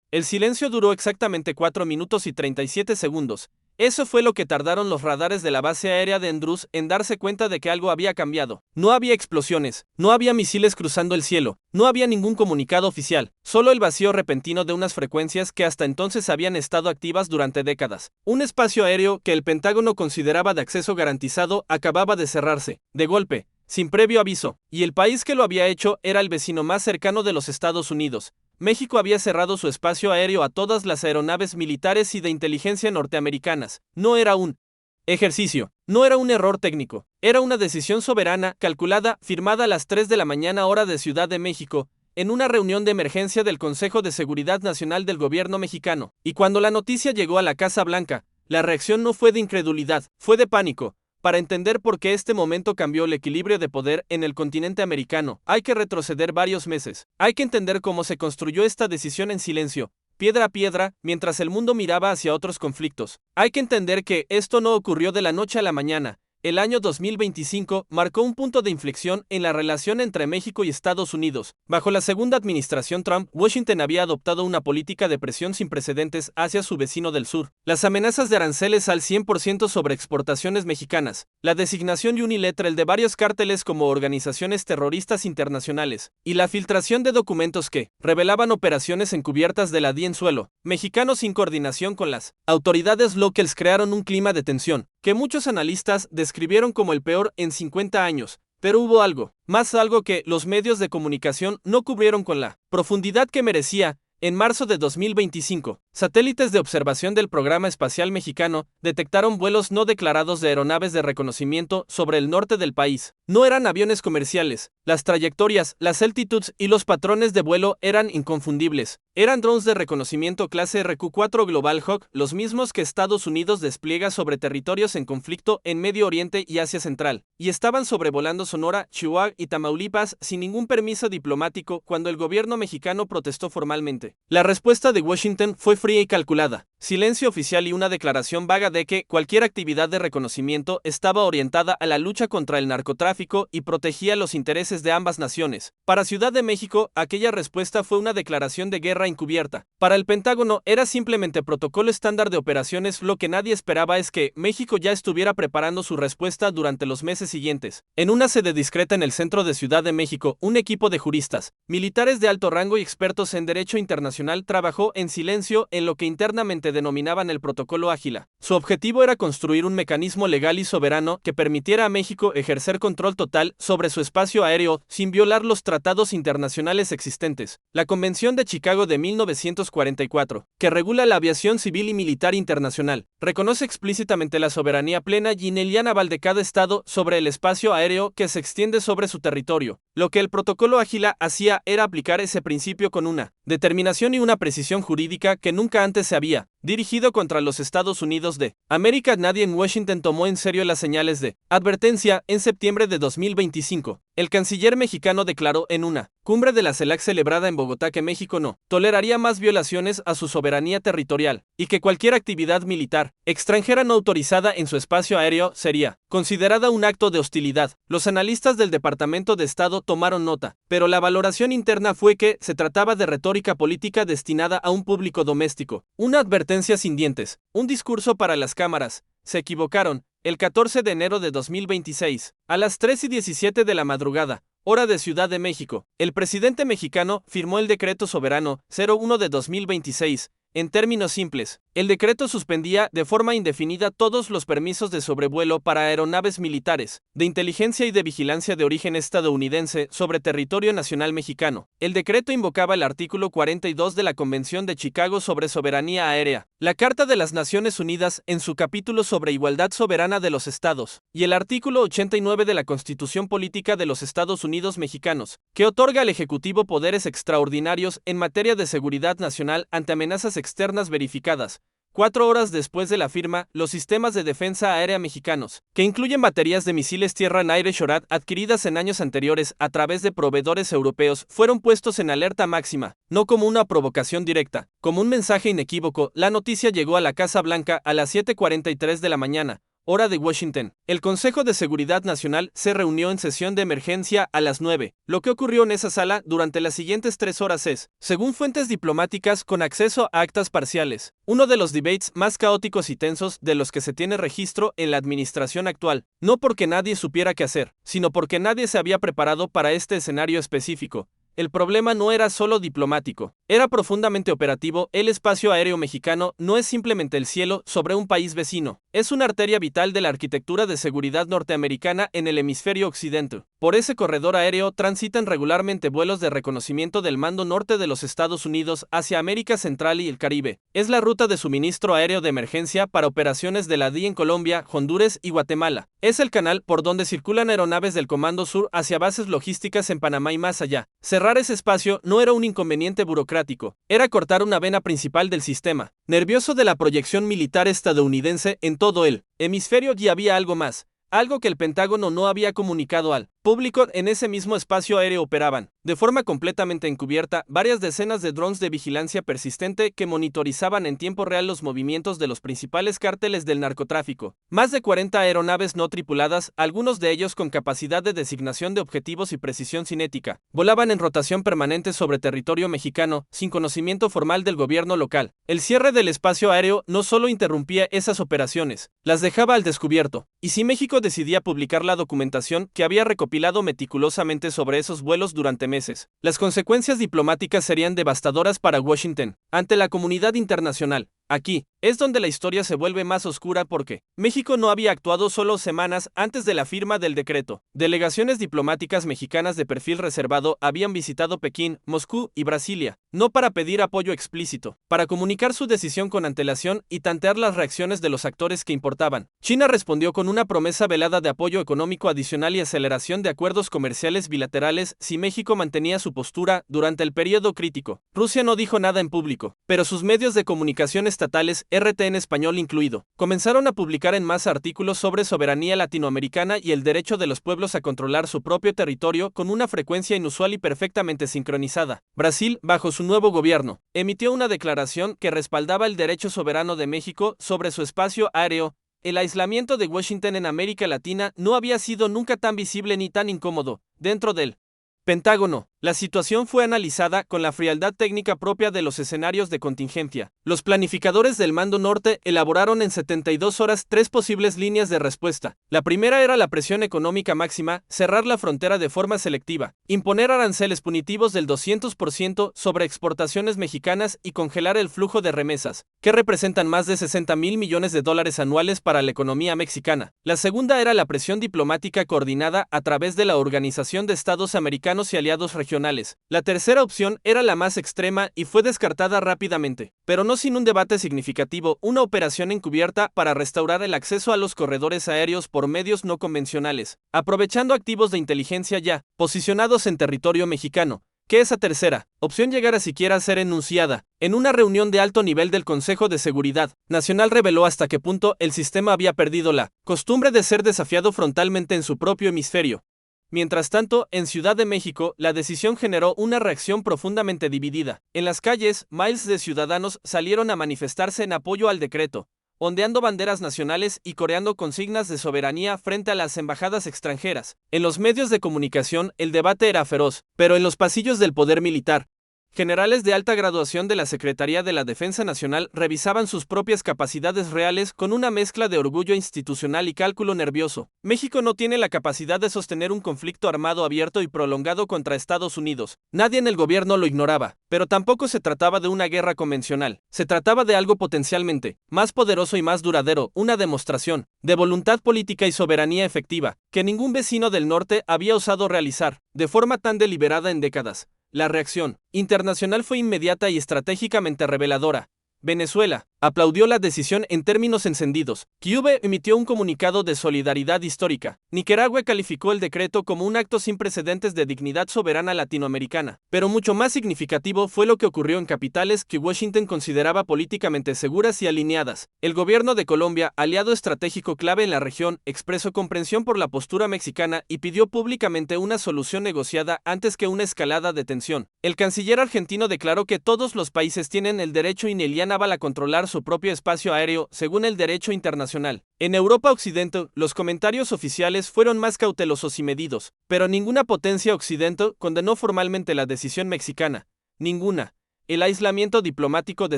El silencio duró exactamente 4 minutos y 37 segundos. Eso fue lo que tardaron los radares de la base aérea de Andrews en darse cuenta de que algo había cambiado. No había explosiones, no había misiles cruzando el cielo, no había ningún comunicado oficial, solo el vacío repentino de unas frecuencias que hasta entonces habían estado activas durante décadas. Un espacio aéreo que el Pentágono consideraba de acceso garantizado acababa de cerrarse, de golpe, sin previo aviso, y el país que lo había hecho era el vecino más cercano de los Estados Unidos. México había cerrado su espacio aéreo a todas las aeronaves militares y de inteligencia norteamericanas. No era un ejercicio, no era un error técnico, era una decisión soberana, calculada, firmada a las 3 de la mañana hora de Ciudad de México, en una reunión de emergencia del Consejo de Seguridad Nacional del gobierno mexicano. Y cuando la noticia llegó a la Casa Blanca, la reacción no fue de incredulidad, fue de pánico. Para entender por qué este momento cambió el equilibrio de poder en el continente americano, hay que retroceder varios meses. Hay que entender cómo se construyó esta decisión en silencio, piedra a piedra, mientras el mundo miraba hacia otros conflictos. Hay que entender que esto no ocurrió de la noche a la mañana. El año 2025 marcó un punto de inflexión en la relación entre México y Estados Unidos. Bajo la segunda administración Trump, Washington había adoptado una política de presión sin precedentes hacia su vecino del sur. Las amenazas de aranceles al 100% sobre exportaciones mexicanas, la designación unilateral de varios cárteles como organizaciones terroristas internacionales, y la filtración de documentos que revelaban operaciones encubiertas de la DIA en suelo mexicano sin coordinación con las autoridades locales crearon un clima de tensión que muchos analistas describieron como el peor en 50 años, pero hubo algo, más algo que los medios de comunicación no cubrieron con la profundidad que merecía. En marzo de 2025, satélites de observación del Programa Espacial Mexicano detectaron vuelos no declarados de aeronaves de reconocimiento sobre el norte del país. No eran aviones comerciales, las trayectorias, las altitudes y los patrones de vuelo eran inconfundibles. Eran drones de reconocimiento clase RQ-4 Global Hawk, los mismos que Estados Unidos despliega sobre territorios en conflicto en Medio Oriente y Asia Central, y estaban sobrevolando Sonora, Chihuahua y Tamaulipas sin ningún permiso diplomático cuando el gobierno mexicano protestó formalmente. La respuesta de Washington fue fría y calculada, silencio oficial y una declaración vaga de que cualquier actividad de reconocimiento estaba orientada a la lucha contra el narcotráfico y protegía los intereses de ambas naciones. Para Ciudad de México, aquella respuesta fue una declaración de guerra encubierta. Para el Pentágono era simplemente protocolo estándar de operaciones. Lo que nadie esperaba es que México ya estuviera preparando su respuesta durante los meses siguientes. En una sede discreta en el centro de Ciudad de México, un equipo de juristas, militares de alto rango y expertos en derecho internacional trabajó en silencio en lo que internamente denominaban el Protocolo Ágila. Su objetivo era construir un mecanismo legal y soberano que permitiera a México ejercer control total sobre su espacio aéreo sin violar los tratados internacionales existentes. La Convención de Chicago de 1944, que regula la aviación civil y militar internacional, reconoce explícitamente la soberanía plena y inalienable de cada estado sobre el espacio aéreo que se extiende sobre su territorio. Lo que el Protocolo Ágila hacía era aplicar ese principio con una determinación y una precisión jurídica que nunca antes se había dirigido contra los Estados Unidos de América. Nadie en Washington tomó en serio las señales de advertencia. En septiembre de 2025, el canciller mexicano declaró en una cumbre de la CELAC celebrada en Bogotá que México no toleraría más violaciones a su soberanía territorial y que cualquier actividad militar extranjera no autorizada en su espacio aéreo sería considerada un acto de hostilidad. Los analistas del Departamento de Estado tomaron nota, pero la valoración interna fue que se trataba de retórica política destinada a un público doméstico, una advertencia sin dientes, un discurso para las cámaras. Se equivocaron. El 14 de enero de 2026, a las 3:17 de la madrugada, hora de Ciudad de México, el presidente mexicano firmó el Decreto Soberano 01 de 2026. En términos simples, el decreto suspendía de forma indefinida todos los permisos de sobrevuelo para aeronaves militares, de inteligencia y de vigilancia de origen estadounidense sobre territorio nacional mexicano. El decreto invocaba el artículo 42 de la Convención de Chicago sobre soberanía aérea, la Carta de las Naciones Unidas en su capítulo sobre igualdad soberana de los estados, y el artículo 89 de la Constitución Política de los Estados Unidos Mexicanos, que otorga al Ejecutivo poderes extraordinarios en materia de seguridad nacional ante amenazas externas verificadas. 4 horas después de la firma, los sistemas de defensa aérea mexicanos, que incluyen baterías de misiles tierra-aire Shorad adquiridas en años anteriores a través de proveedores europeos, fueron puestos en alerta máxima, no como una provocación directa, como un mensaje inequívoco. La noticia llegó a la Casa Blanca a las 7:43 de la mañana, hora de Washington. El Consejo de Seguridad Nacional se reunió en sesión de emergencia a las 9. Lo que ocurrió en esa sala durante las siguientes 3 horas es, según fuentes diplomáticas con acceso a actas parciales, uno de los debates más caóticos y tensos de los que se tiene registro en la administración actual, no porque nadie supiera qué hacer, sino porque nadie se había preparado para este escenario específico. El problema no era solo diplomático, era profundamente operativo. El espacio aéreo mexicano no es simplemente el cielo sobre un país vecino, es una arteria vital de la arquitectura de seguridad norteamericana en el hemisferio occidental. Por ese corredor aéreo transitan regularmente vuelos de reconocimiento del Mando Norte de los Estados Unidos hacia América Central y el Caribe. Es la ruta de suministro aéreo de emergencia para operaciones de la DIA en Colombia, Honduras y Guatemala. Es el canal por donde circulan aeronaves del Comando Sur hacia bases logísticas en Panamá y más allá. Cerrar ese espacio no era un inconveniente burocrático, era cortar una vena principal del sistema. Nervioso de la proyección militar estadounidense en todo el hemisferio, y había algo más, algo que el Pentágono no había comunicado al público. En ese mismo espacio aéreo operaban, de forma completamente encubierta, varias decenas de drones de vigilancia persistente que monitorizaban en tiempo real los movimientos de los principales cárteles del narcotráfico. Más de 40 aeronaves no tripuladas, algunos de ellos con capacidad de designación de objetivos y precisión cinética, volaban en rotación permanente sobre territorio mexicano, sin conocimiento formal del gobierno local. El cierre del espacio aéreo no solo interrumpía esas operaciones, las dejaba al descubierto. Y si México decidía publicar la documentación que había recopilado meticulosamente sobre esos vuelos durante meses, las consecuencias diplomáticas serían devastadoras para Washington, ante la comunidad internacional. Aquí es donde la historia se vuelve más oscura porque México no había actuado solo semanas antes de la firma del decreto. Delegaciones diplomáticas mexicanas de perfil reservado habían visitado Pekín, Moscú y Brasilia, no para pedir apoyo explícito, para comunicar su decisión con antelación y tantear las reacciones de los actores que importaban. China respondió con una promesa velada de apoyo económico adicional y aceleración de acuerdos comerciales bilaterales si México mantenía su postura durante el periodo crítico. Rusia no dijo nada en público, pero sus medios de comunicación estatales, RT en español incluido, comenzaron a publicar en masa artículos sobre soberanía latinoamericana y el derecho de los pueblos a controlar su propio territorio con una frecuencia inusual y perfectamente sincronizada. Brasil, bajo su nuevo gobierno, emitió una declaración que respaldaba el derecho soberano de México sobre su espacio aéreo. El aislamiento de Washington en América Latina no había sido nunca tan visible ni tan incómodo. Dentro del Pentágono, la situación fue analizada con la frialdad técnica propia de los escenarios de contingencia. Los planificadores del Mando Norte elaboraron en 72 horas 3 posibles líneas de respuesta. La primera era la presión económica máxima, cerrar la frontera de forma selectiva, imponer aranceles punitivos del 200% sobre exportaciones mexicanas y congelar el flujo de remesas, que representan más de 60,000 millones de dólares anuales para la economía mexicana. La segunda era la presión diplomática coordinada a través de la Organización de Estados Americanos y aliados regionales. La tercera opción era la más extrema y fue descartada rápidamente, pero no sin un debate significativo: una operación encubierta para restaurar el acceso a los corredores aéreos por medios no convencionales, aprovechando activos de inteligencia ya posicionados en territorio mexicano. Que esa tercera opción llegara siquiera a ser enunciada en una reunión de alto nivel del Consejo de Seguridad Nacional reveló hasta qué punto el sistema había perdido la costumbre de ser desafiado frontalmente en su propio hemisferio. Mientras tanto, en Ciudad de México, la decisión generó una reacción profundamente dividida. En las calles, miles de ciudadanos salieron a manifestarse en apoyo al decreto, ondeando banderas nacionales y coreando consignas de soberanía frente a las embajadas extranjeras. En los medios de comunicación, el debate era feroz, pero en los pasillos del poder militar, generales de alta graduación de la Secretaría de la Defensa Nacional revisaban sus propias capacidades reales con una mezcla de orgullo institucional y cálculo nervioso. México no tiene la capacidad de sostener un conflicto armado abierto y prolongado contra Estados Unidos. Nadie en el gobierno lo ignoraba, pero tampoco se trataba de una guerra convencional. Se trataba de algo potencialmente más poderoso y más duradero, una demostración de voluntad política y soberanía efectiva que ningún vecino del norte había osado realizar de forma tan deliberada en décadas. La reacción internacional fue inmediata y estratégicamente reveladora. Venezuela aplaudió la decisión en términos encendidos. Cuba emitió un comunicado de solidaridad histórica. Nicaragua calificó el decreto como un acto sin precedentes de dignidad soberana latinoamericana. Pero mucho más significativo fue lo que ocurrió en capitales que Washington consideraba políticamente seguras y alineadas. El gobierno de Colombia, aliado estratégico clave en la región, expresó comprensión por la postura mexicana y pidió públicamente una solución negociada antes que una escalada de tensión. El canciller argentino declaró que todos los países tienen el derecho inalienable a controlar gestionar su propio espacio aéreo según el derecho internacional. En Europa Occidental, los comentarios oficiales fueron más cautelosos y medidos, pero ninguna potencia occidental condenó formalmente la decisión mexicana. Ninguna. El aislamiento diplomático de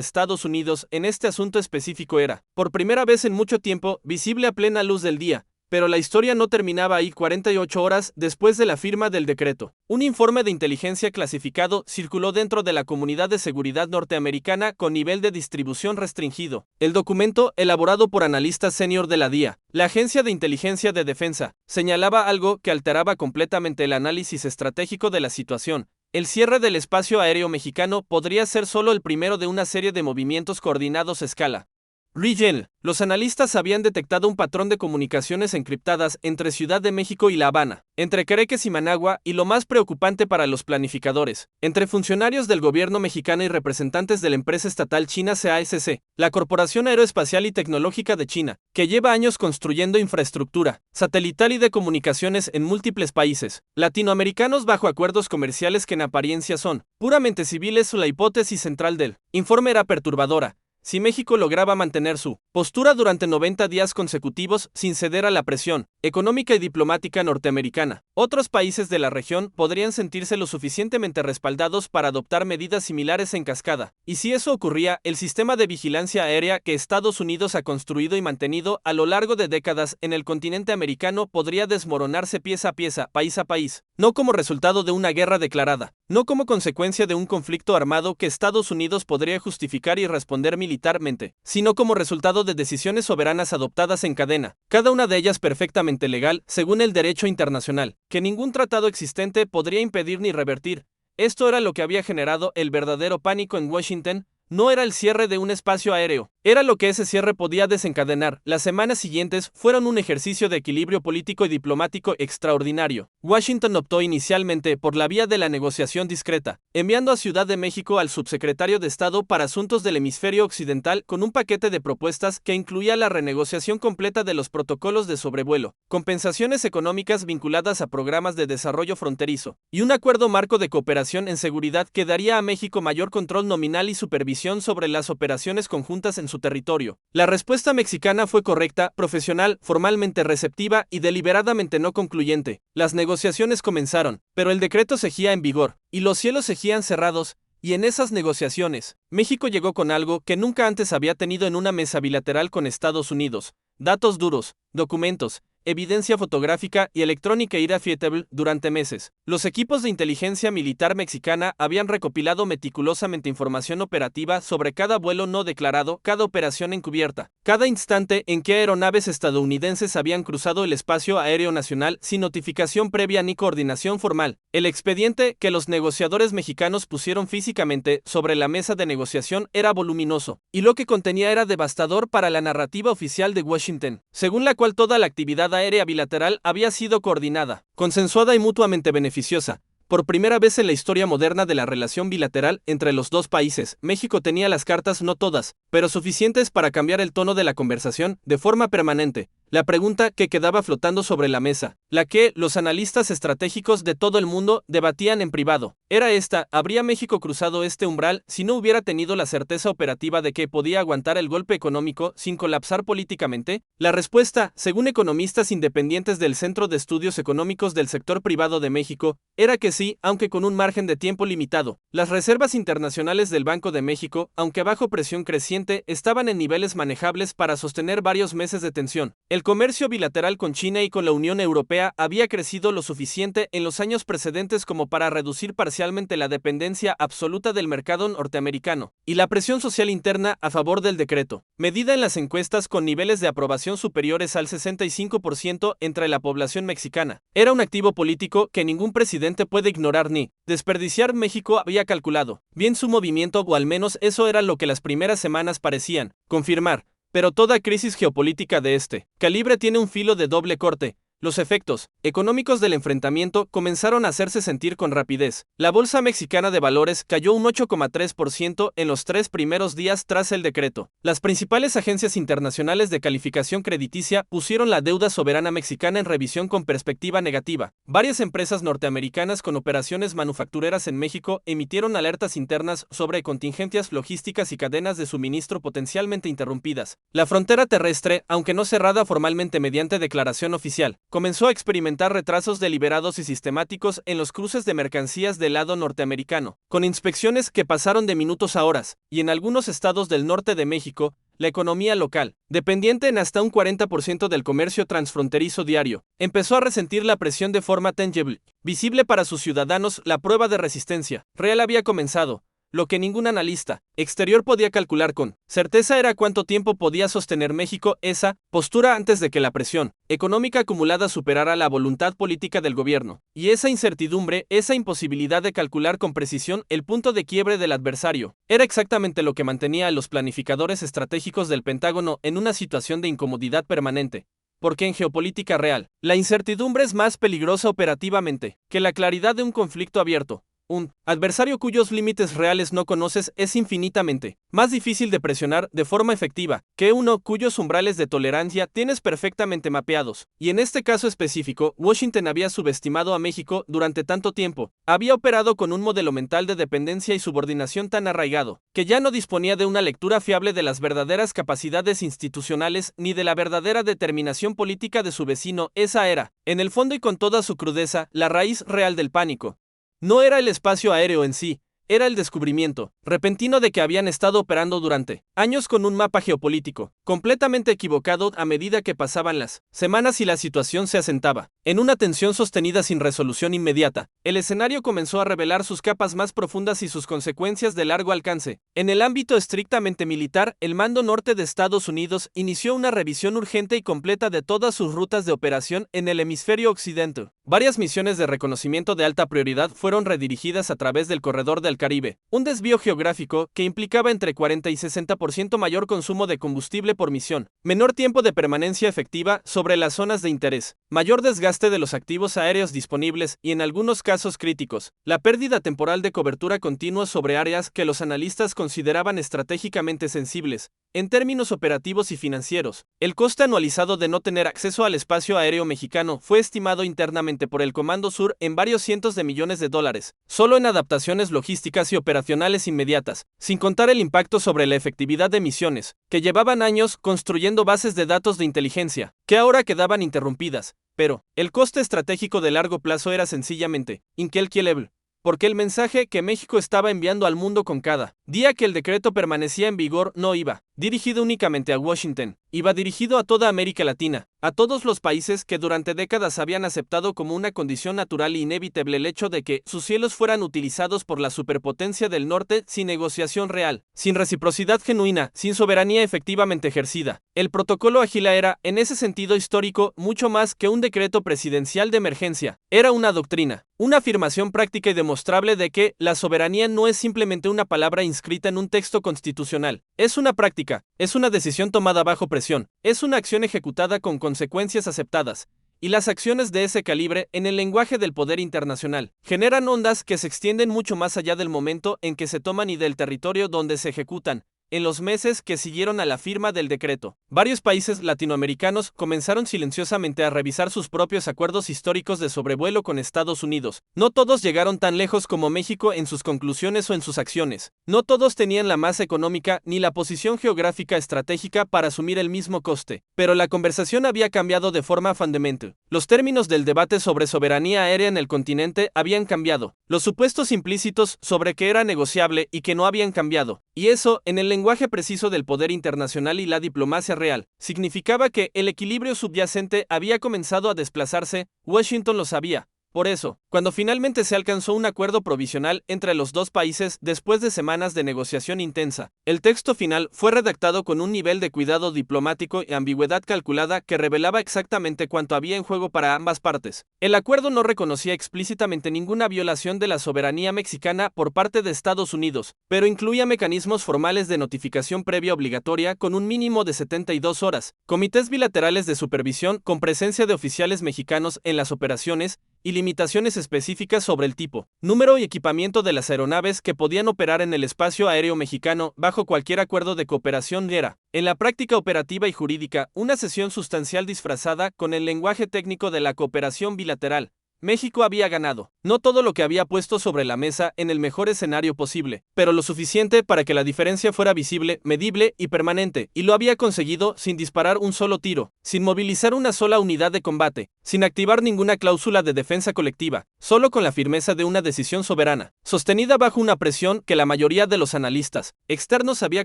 Estados Unidos en este asunto específico era, por primera vez en mucho tiempo, visible a plena luz del día. Pero la historia no terminaba ahí 48 horas después de la firma del decreto. Un informe de inteligencia clasificado circuló dentro de la comunidad de seguridad norteamericana con nivel de distribución restringido. El documento, elaborado por analistas senior de la DIA, la Agencia de Inteligencia de Defensa, señalaba algo que alteraba completamente el análisis estratégico de la situación. El cierre del espacio aéreo mexicano podría ser solo el primero de una serie de movimientos coordinados a escala regional. Los analistas habían detectado un patrón de comunicaciones encriptadas entre Ciudad de México y La Habana, entre Quereques y Managua, y lo más preocupante para los planificadores, entre funcionarios del gobierno mexicano y representantes de la empresa estatal china CASC, la Corporación Aeroespacial y Tecnológica de China, que lleva años construyendo infraestructura satelital y de comunicaciones en múltiples países latinoamericanos bajo acuerdos comerciales que en apariencia son puramente civiles. La hipótesis central del informe era perturbadora. Si México lograba mantener su postura durante 90 días consecutivos sin ceder a la presión económica y diplomática norteamericana, otros países de la región podrían sentirse lo suficientemente respaldados para adoptar medidas similares en cascada. Y si eso ocurría, el sistema de vigilancia aérea que Estados Unidos ha construido y mantenido a lo largo de décadas en el continente americano podría desmoronarse pieza a pieza, país a país, no como resultado de una guerra declarada, no como consecuencia de un conflicto armado que Estados Unidos podría justificar y responder militarmente, sino como resultado de decisiones soberanas adoptadas en cadena, cada una de ellas perfectamente legal, según el derecho internacional, que ningún tratado existente podría impedir ni revertir. Esto era lo que había generado el verdadero pánico en Washington. No era el cierre de un espacio aéreo, era lo que ese cierre podía desencadenar. Las semanas siguientes fueron un ejercicio de equilibrio político y diplomático extraordinario. Washington optó inicialmente por la vía de la negociación discreta, enviando a Ciudad de México al subsecretario de Estado para Asuntos del Hemisferio Occidental con un paquete de propuestas que incluía la renegociación completa de los protocolos de sobrevuelo, compensaciones económicas vinculadas a programas de desarrollo fronterizo, y un acuerdo marco de cooperación en seguridad que daría a México mayor control nominal y supervisión sobre las operaciones conjuntas en su territorio. La respuesta mexicana fue correcta, profesional, formalmente receptiva y deliberadamente no concluyente. Las negociaciones comenzaron, pero el decreto seguía en vigor, y los cielos seguían cerrados. Y en esas negociaciones, México llegó con algo que nunca antes había tenido en una mesa bilateral con Estados Unidos: datos duros, documentos, evidencia fotográfica y electrónica irrefutable. Durante meses, los equipos de inteligencia militar mexicana habían recopilado meticulosamente información operativa sobre cada vuelo no declarado, cada operación encubierta, cada instante en que aeronaves estadounidenses habían cruzado el espacio aéreo nacional sin notificación previa ni coordinación formal. El expediente que los negociadores mexicanos pusieron físicamente sobre la mesa de negociación era voluminoso, y lo que contenía era devastador para la narrativa oficial de Washington, según la cual toda la actividad aérea bilateral había sido coordinada, consensuada y mutuamente beneficiosa. Por primera vez en la historia moderna de la relación bilateral entre los dos países, México tenía las cartas, no todas, pero suficientes para cambiar el tono de la conversación de forma permanente. La pregunta que quedaba flotando sobre la mesa, la que los analistas estratégicos de todo el mundo debatían en privado, era esta: ¿habría México cruzado este umbral si no hubiera tenido la certeza operativa de que podía aguantar el golpe económico sin colapsar políticamente? La respuesta, según economistas independientes del Centro de Estudios Económicos del Sector Privado de México, era que sí, aunque con un margen de tiempo limitado. Las reservas internacionales del Banco de México, aunque bajo presión creciente, estaban en niveles manejables para sostener varios meses de tensión. El comercio bilateral con China y con la Unión Europea había crecido lo suficiente en los años precedentes como para reducir parcialmente la dependencia absoluta del mercado norteamericano, y la presión social interna a favor del decreto, medida en las encuestas con niveles de aprobación superiores al 65% entre la población mexicana, era un activo político que ningún presidente puede ignorar ni desperdiciar. México había calculado bien su movimiento, o al menos eso era lo que las primeras semanas parecían confirmar. Pero toda crisis geopolítica de este calibre tiene un filo de doble corte. Los efectos económicos del enfrentamiento comenzaron a hacerse sentir con rapidez. La Bolsa Mexicana de Valores cayó un 8,3% en los 3 primeros días tras el decreto. Las principales agencias internacionales de calificación crediticia pusieron la deuda soberana mexicana en revisión con perspectiva negativa. Varias empresas norteamericanas con operaciones manufactureras en México emitieron alertas internas sobre contingencias logísticas y cadenas de suministro potencialmente interrumpidas. La frontera terrestre, aunque no cerrada formalmente mediante declaración oficial, comenzó a experimentar retrasos deliberados y sistemáticos en los cruces de mercancías del lado norteamericano, con inspecciones que pasaron de minutos a horas, y en algunos estados del norte de México, la economía local, dependiente en hasta un 40% del comercio transfronterizo diario, empezó a resentir la presión de forma tangible, visible para sus ciudadanos. La prueba de resistencia real había comenzado. Lo que ningún analista exterior podía calcular con certeza era cuánto tiempo podía sostener México esa postura antes de que la presión económica acumulada superara la voluntad política del gobierno. Y esa incertidumbre, esa imposibilidad de calcular con precisión el punto de quiebre del adversario, era exactamente lo que mantenía a los planificadores estratégicos del Pentágono en una situación de incomodidad permanente. Porque en geopolítica real, la incertidumbre es más peligrosa operativamente que la claridad de un conflicto abierto. Un adversario cuyos límites reales no conoces es infinitamente más difícil de presionar de forma efectiva que uno cuyos umbrales de tolerancia tienes perfectamente mapeados. Y en este caso específico, Washington había subestimado a México durante tanto tiempo, había operado con un modelo mental de dependencia y subordinación tan arraigado, que ya no disponía de una lectura fiable de las verdaderas capacidades institucionales ni de la verdadera determinación política de su vecino. Esa era, en el fondo y con toda su crudeza, la raíz real del pánico. No era el espacio aéreo en sí, era el descubrimiento repentino de que habían estado operando durante años con un mapa geopolítico completamente equivocado a medida que pasaban las semanas y la situación se asentaba en una tensión sostenida sin resolución inmediata. El escenario comenzó a revelar sus capas más profundas y sus consecuencias de largo alcance. En el ámbito estrictamente militar, el Mando Norte de Estados Unidos inició una revisión urgente y completa de todas sus rutas de operación en el hemisferio occidental. Varias misiones de reconocimiento de alta prioridad fueron redirigidas a través del corredor del Caribe, un desvío geográfico que implicaba entre 40 y 60% mayor consumo de combustible por misión, menor tiempo de permanencia efectiva sobre las zonas de interés, mayor desgaste de los activos aéreos disponibles y en algunos casos críticos, la pérdida temporal de cobertura continua sobre áreas que los analistas consideraban estratégicamente sensibles. En términos operativos y financieros, el coste anualizado de no tener acceso al espacio aéreo mexicano fue estimado internamente por el Comando Sur en varios cientos de millones de dólares, solo en adaptaciones logísticas y operacionales inmediatas, sin contar el impacto sobre la efectividad de misiones, que llevaban años construyendo bases de datos de inteligencia, que ahora quedaban interrumpidas. Pero, el coste estratégico de largo plazo era sencillamente incalculable, porque el mensaje que México estaba enviando al mundo con cada día que el decreto permanecía en vigor no iba dirigido únicamente a Washington, iba dirigido a toda América Latina, a todos los países que durante décadas habían aceptado como una condición natural e inevitable el hecho de que sus cielos fueran utilizados por la superpotencia del norte sin negociación real, sin reciprocidad genuina, sin soberanía efectivamente ejercida. El protocolo Ágila era, en ese sentido histórico, mucho más que un decreto presidencial de emergencia. Era una doctrina, una afirmación práctica y demostrable de que la soberanía no es simplemente una palabra inscrita en un texto constitucional, es una práctica. Es una decisión tomada bajo presión, es una acción ejecutada con consecuencias aceptadas, y las acciones de ese calibre, en el lenguaje del poder internacional, generan ondas que se extienden mucho más allá del momento en que se toman y del territorio donde se ejecutan. En los meses que siguieron a la firma del decreto, varios países latinoamericanos comenzaron silenciosamente a revisar sus propios acuerdos históricos de sobrevuelo con Estados Unidos. No todos llegaron tan lejos como México en sus conclusiones o en sus acciones. No todos tenían la masa económica ni la posición geográfica estratégica para asumir el mismo coste. Pero la conversación había cambiado de forma fundamental. Los términos del debate sobre soberanía aérea en el continente habían cambiado. Los supuestos implícitos sobre que era negociable y que no habían cambiado. Y eso, en el lenguaje preciso del poder internacional y la diplomacia real, significaba que el equilibrio subyacente había comenzado a desplazarse. Washington lo sabía, Por eso, cuando finalmente se alcanzó un acuerdo provisional entre los dos países después de semanas de negociación intensa, el texto final fue redactado con un nivel de cuidado diplomático y ambigüedad calculada que revelaba exactamente cuánto había en juego para ambas partes. El acuerdo no reconocía explícitamente ninguna violación de la soberanía mexicana por parte de Estados Unidos, pero incluía mecanismos formales de notificación previa obligatoria con un mínimo de 72 horas, comités bilaterales de supervisión con presencia de oficiales mexicanos en las operaciones, y limitaciones específicas sobre el tipo, número y equipamiento de las aeronaves que podían operar en el espacio aéreo mexicano bajo cualquier acuerdo de cooperación era, en la práctica operativa y jurídica, una cesión sustancial disfrazada con el lenguaje técnico de la cooperación bilateral. México había ganado, no todo lo que había puesto sobre la mesa en el mejor escenario posible, pero lo suficiente para que la diferencia fuera visible, medible y permanente, y lo había conseguido sin disparar un solo tiro, sin movilizar una sola unidad de combate, sin activar ninguna cláusula de defensa colectiva, solo con la firmeza de una decisión soberana, sostenida bajo una presión que la mayoría de los analistas externos había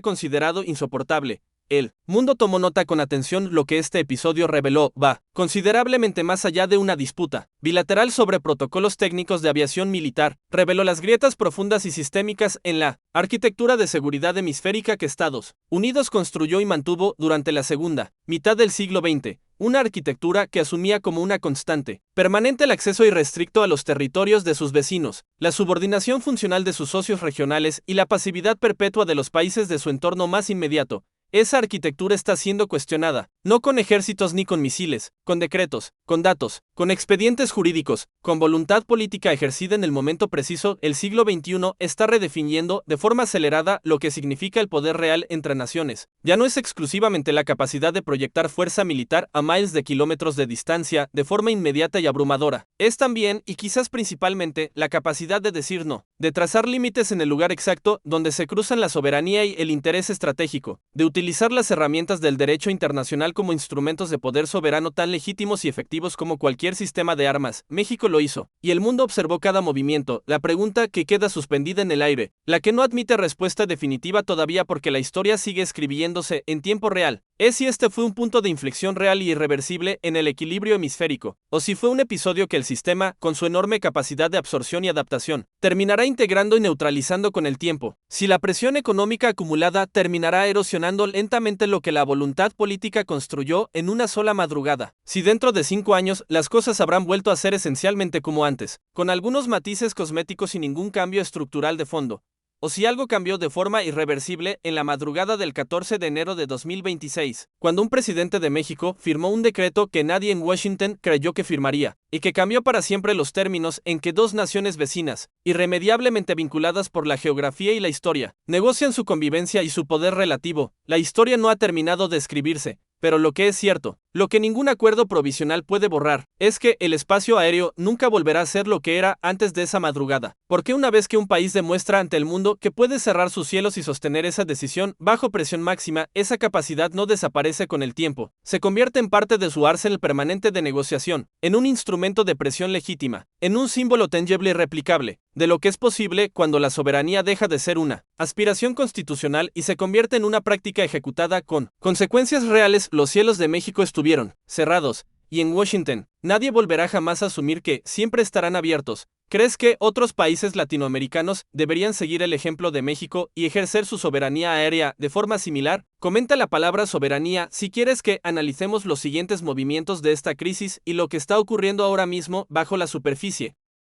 considerado insoportable. El mundo tomó nota con atención lo que este episodio reveló, va considerablemente más allá de una disputa bilateral sobre protocolos técnicos de aviación militar, reveló las grietas profundas y sistémicas en la arquitectura de seguridad hemisférica que Estados Unidos construyó y mantuvo durante la segunda mitad del siglo XX, una arquitectura que asumía como una constante permanente el acceso irrestricto a los territorios de sus vecinos, la subordinación funcional de sus socios regionales y la pasividad perpetua de los países de su entorno más inmediato. Esa arquitectura está siendo cuestionada, no con ejércitos ni con misiles, con decretos, con datos, con expedientes jurídicos, con voluntad política ejercida en el momento preciso. El siglo XXI está redefiniendo de forma acelerada lo que significa el poder real entre naciones. Ya no es exclusivamente la capacidad de proyectar fuerza militar a miles de kilómetros de distancia de forma inmediata y abrumadora. Es también, y quizás principalmente, la capacidad de decir no, de trazar límites en el lugar exacto donde se cruzan la soberanía y el interés estratégico, de utilizar las herramientas del derecho internacional como instrumentos de poder soberano tan legítimos y efectivos como cualquier sistema de armas. México lo hizo, y el mundo observó cada movimiento. La pregunta que queda suspendida en el aire, la que no admite respuesta definitiva todavía porque la historia sigue escribiéndose en tiempo real, es si este fue un punto de inflexión real y irreversible en el equilibrio hemisférico, o si fue un episodio que el sistema, con su enorme capacidad de absorción y adaptación, terminará integrando y neutralizando con el tiempo. Si la presión económica acumulada terminará erosionando lentamente lo que la voluntad política construyó en una sola madrugada. Si dentro de 5 años las cosas habrán vuelto a ser esencialmente como antes, con algunos matices cosméticos y ningún cambio estructural de fondo. O si algo cambió de forma irreversible en la madrugada del 14 de enero de 2026, cuando un presidente de México firmó un decreto que nadie en Washington creyó que firmaría, y que cambió para siempre los términos en que dos naciones vecinas, irremediablemente vinculadas por la geografía y la historia, negocian su convivencia y su poder relativo. La historia no ha terminado de escribirse, pero lo que es cierto, lo que ningún acuerdo provisional puede borrar, es que el espacio aéreo nunca volverá a ser lo que era antes de esa madrugada. Porque una vez que un país demuestra ante el mundo que puede cerrar sus cielos y sostener esa decisión bajo presión máxima, esa capacidad no desaparece con el tiempo, se convierte en parte de su arsenal permanente de negociación, en un instrumento de presión legítima, en un símbolo tangible y replicable, de lo que es posible cuando la soberanía deja de ser una aspiración constitucional y se convierte en una práctica ejecutada con consecuencias reales. Los cielos de México estuvieron cerrados, y en Washington, nadie volverá jamás a asumir que siempre estarán abiertos. ¿Crees que otros países latinoamericanos deberían seguir el ejemplo de México y ejercer su soberanía aérea de forma similar? Comenta la palabra soberanía si quieres que analicemos los siguientes movimientos de esta crisis y lo que está ocurriendo ahora mismo bajo la superficie.